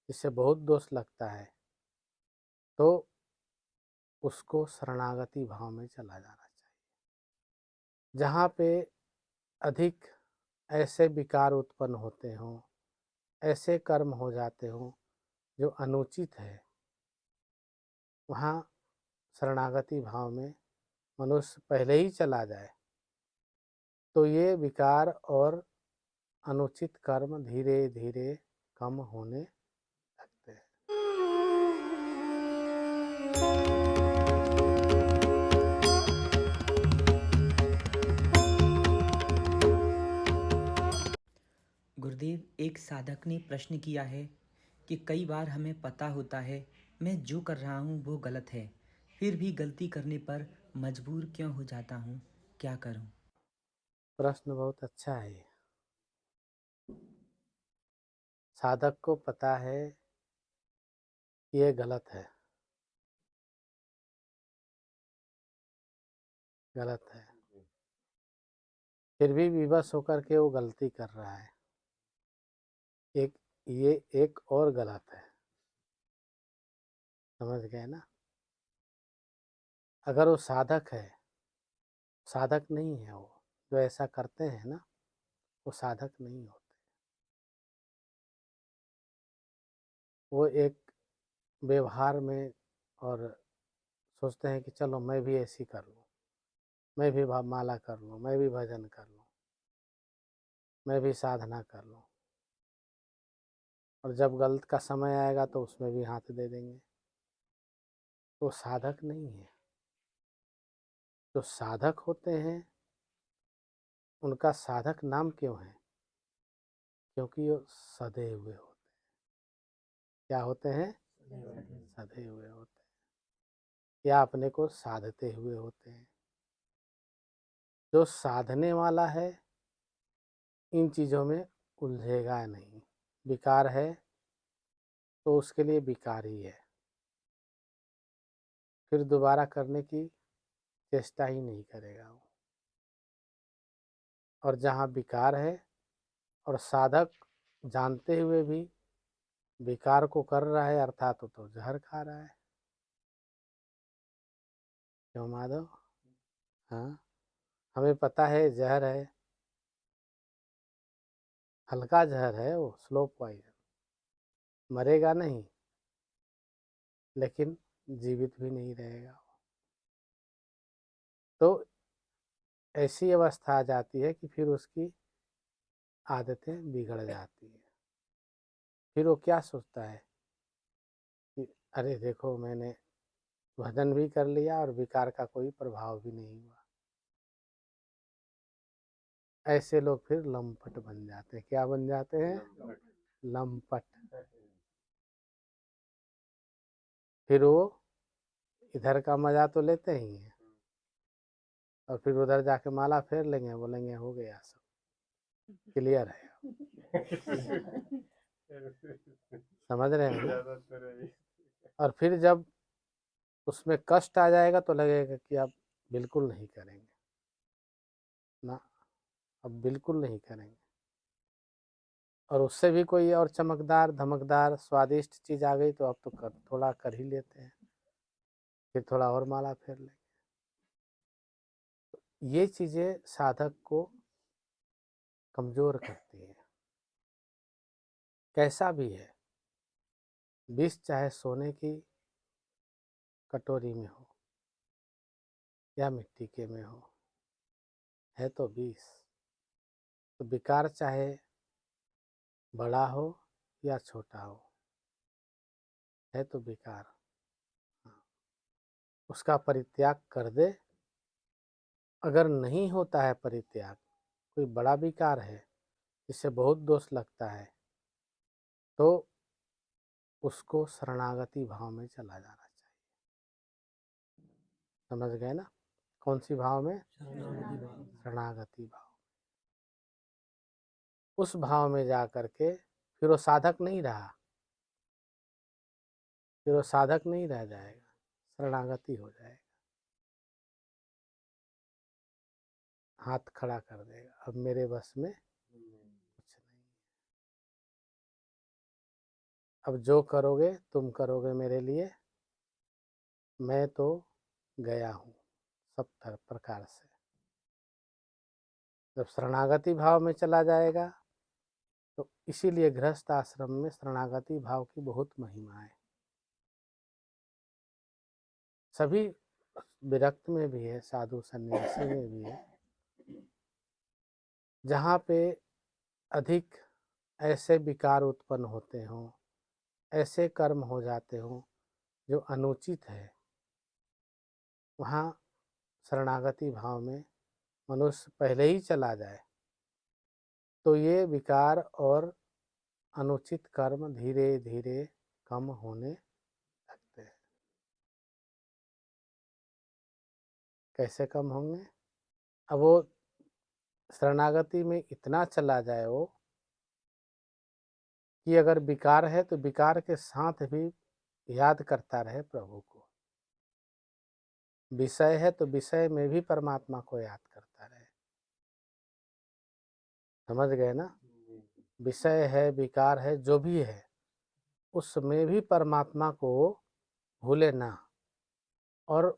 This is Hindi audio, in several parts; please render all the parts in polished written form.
जिसे बहुत दोष लगता है, तो उसको शरणागति भाव में चला जाना चाहिए। जहाँ पे अधिक ऐसे विकार उत्पन्न होते हों, ऐसे कर्म हो जाते हों जो अनुचित है, वहाँ शरणागति भाव में मनुष्य पहले ही चला जाए तो ये विकार और अनुचित कर्म धीरे धीरे कम होने लगते हैं। गुरुदेव, एक साधक ने प्रश्न किया है कि कई बार हमें पता होता है मैं जो कर रहा हूँ वो गलत है, फिर भी गलती करने पर मजबूर क्यों हो जाता हूँ, क्या करूँ? प्रश्न बहुत अच्छा है। साधक को पता है कि ये गलत है, गलत है, फिर भी विवश होकर के वो गलती कर रहा है। ये एक और गलत है, समझ गए ना। अगर वो साधक है, साधक नहीं है, वो जो ऐसा करते हैं ना, वो साधक नहीं होते। वो एक व्यवहार में और सोचते हैं कि चलो मैं भी ऐसी कर लूँ, मैं भी माला कर लूँ, मैं भी भजन कर लूँ, मैं भी साधना कर लूँ, और जब गलत का समय आएगा तो उसमें भी हाथ दे देंगे। तो साधक नहीं है। जो साधक होते हैं उनका साधक नाम क्यों है? क्योंकि वो सधे हुए होते हैं। क्या होते हैं? सधे हुए होते हैं, या अपने को साधते हुए होते हैं। जो साधने वाला है इन चीज़ों में उलझेगा नहीं। विकार है तो उसके लिए विकार ही है, फिर दोबारा करने की चेष्टा ही नहीं करेगा वो। और जहाँ विकार है और साधक जानते हुए भी विकार को कर रहा है, अर्थात तो जहर खा रहा है। क्यों माधव? हाँ, हमें पता है जहर है, हल्का जहर है, वो स्लो पॉइजन, मरेगा नहीं लेकिन जीवित भी नहीं रहेगा। तो ऐसी अवस्था आ जाती है कि फिर उसकी आदतें बिगड़ जाती है। फिर वो क्या सोचता है कि अरे देखो, मैंने भजन भी कर लिया और विकार का कोई प्रभाव भी नहीं हुआ। ऐसे लोग फिर लंपट बन जाते हैं। क्या बन जाते हैं? लंपट। फिर वो इधर का मजा तो लेते ही हैं और फिर उधर जाके माला फेर लेंगे, बोलेंगे हो गया, सब क्लियर है। समझ रहे हैं ना? और फिर जब उसमें कष्ट आ जाएगा तो लगेगा कि अब बिल्कुल नहीं करेंगे ना, अब बिल्कुल नहीं करेंगे। और उससे भी कोई और चमकदार धमकदार स्वादिष्ट चीज आ गई तो अब तो थोड़ा कर ही लेते हैं, फिर थोड़ा और माला फेर लेंगे। ये चीजें साधक को कमजोर करती है। कैसा भी है, विष चाहे सोने की कटोरी में हो या मिट्टी के में हो, है तो विष। तो विकार चाहे बड़ा हो या छोटा हो, है तो विकार। हाँ, उसका परित्याग कर दे। अगर नहीं होता है परित्याग, कोई बड़ा विकार है जिससे बहुत दोष लगता है, तो उसको शरणागति भाव में चला जाना चाहिए। समझ गए ना? कौन सी भाव में? शरणागति भाव। उस भाव में जा करके फिर वो साधक नहीं रहा, फिर वो साधक नहीं रह जाएगा, शरणागति हो जाएगा। हाथ खड़ा कर देगा, अब मेरे बस में कुछ नहीं। अब जो करोगे तुम करोगे मेरे लिए, मैं तो गया हूँ सब प्रकार से। जब शरणागति भाव में चला जाएगा, तो इसीलिए गृहस्थ आश्रम में शरणागति भाव की बहुत महिमा है। सभी विरक्त में भी है, साधु सन्यासी में भी है। जहाँ पे अधिक ऐसे विकार उत्पन्न होते हों, ऐसे कर्म हो जाते हों जो अनुचित है, वहाँ शरणागति भाव में मनुष्य पहले ही चला जाए तो ये विकार और अनुचित कर्म धीरे धीरे कम होने लगते हैं। कैसे कम होंगे? अब वो शरणागति में इतना चला जाए वो कि अगर विकार है तो विकार के साथ भी याद करता रहे प्रभु को। विषय है तो विषय में भी परमात्मा को याद करता रहे। समझ गए ना? विषय है, विकार है, जो भी है उसमें भी परमात्मा को भूले ना, और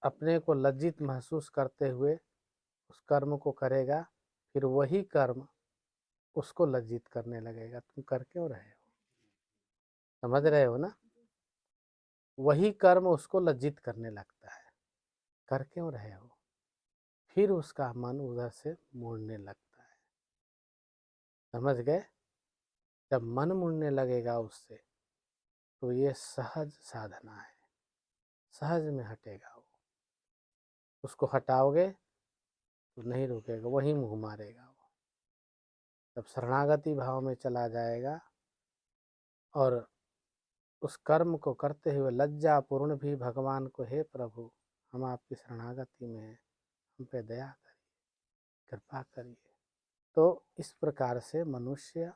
अपने को लज्जित महसूस करते हुए उस कर्म को करेगा। फिर वही कर्म उसको लज्जित करने लगेगा। तुम कर क्यों रहे हो? समझ रहे हो ना? वही कर्म उसको लज्जित करने लगता है। कर क्यों रहे हो? फिर उसका मन उधर से मुड़ने लगता है। समझ गए? जब मन मुड़ने लगेगा उससे, तो ये सहज साधना है, सहज में हटेगा वो। उसको हटाओगे तो नहीं रुकेगा, वही मुँह मारेगा वो। जब शरणागति भाव में चला जाएगा और उस कर्म को करते हुए लज्जा पूर्ण भी भगवान को, हे प्रभु हम आपकी शरणागति में हैं, हम पे दया करिए, कृपा करिए, तो इस प्रकार से मनुष्य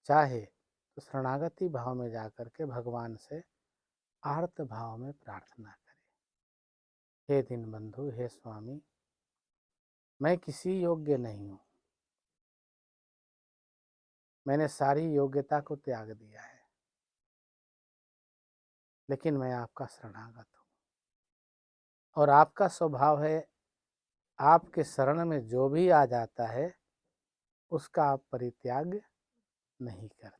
चाहे तो शरणागति भाव में जाकर के भगवान से आर्त भाव में प्रार्थना करे, हे दीनबंधु, हे स्वामी, मैं किसी योग्य नहीं हूँ, मैंने सारी योग्यता को त्याग दिया है, लेकिन मैं आपका शरणागत हूँ। और आपका स्वभाव है, आपके शरण में जो भी आ जाता है उसका आप परित्याग नहीं करते।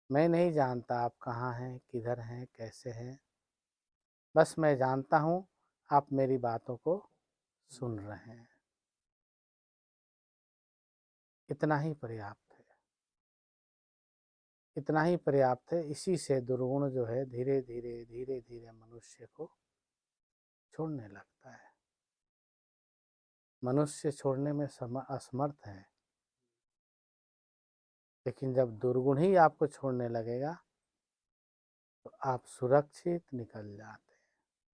मैं नहीं जानता आप कहाँ हैं, किधर हैं, कैसे हैं, बस मैं जानता हूँ आप मेरी बातों को सुन रहे हैं। इतना ही पर्याप्त है, इतना ही पर्याप्त है। इसी से दुर्गुण जो है धीरे धीरे धीरे धीरे मनुष्य को छोड़ने लगता है। मनुष्य छोड़ने में असमर्थ है, लेकिन जब दुर्गुण ही आपको छोड़ने लगेगा तो आप सुरक्षित निकल जाते।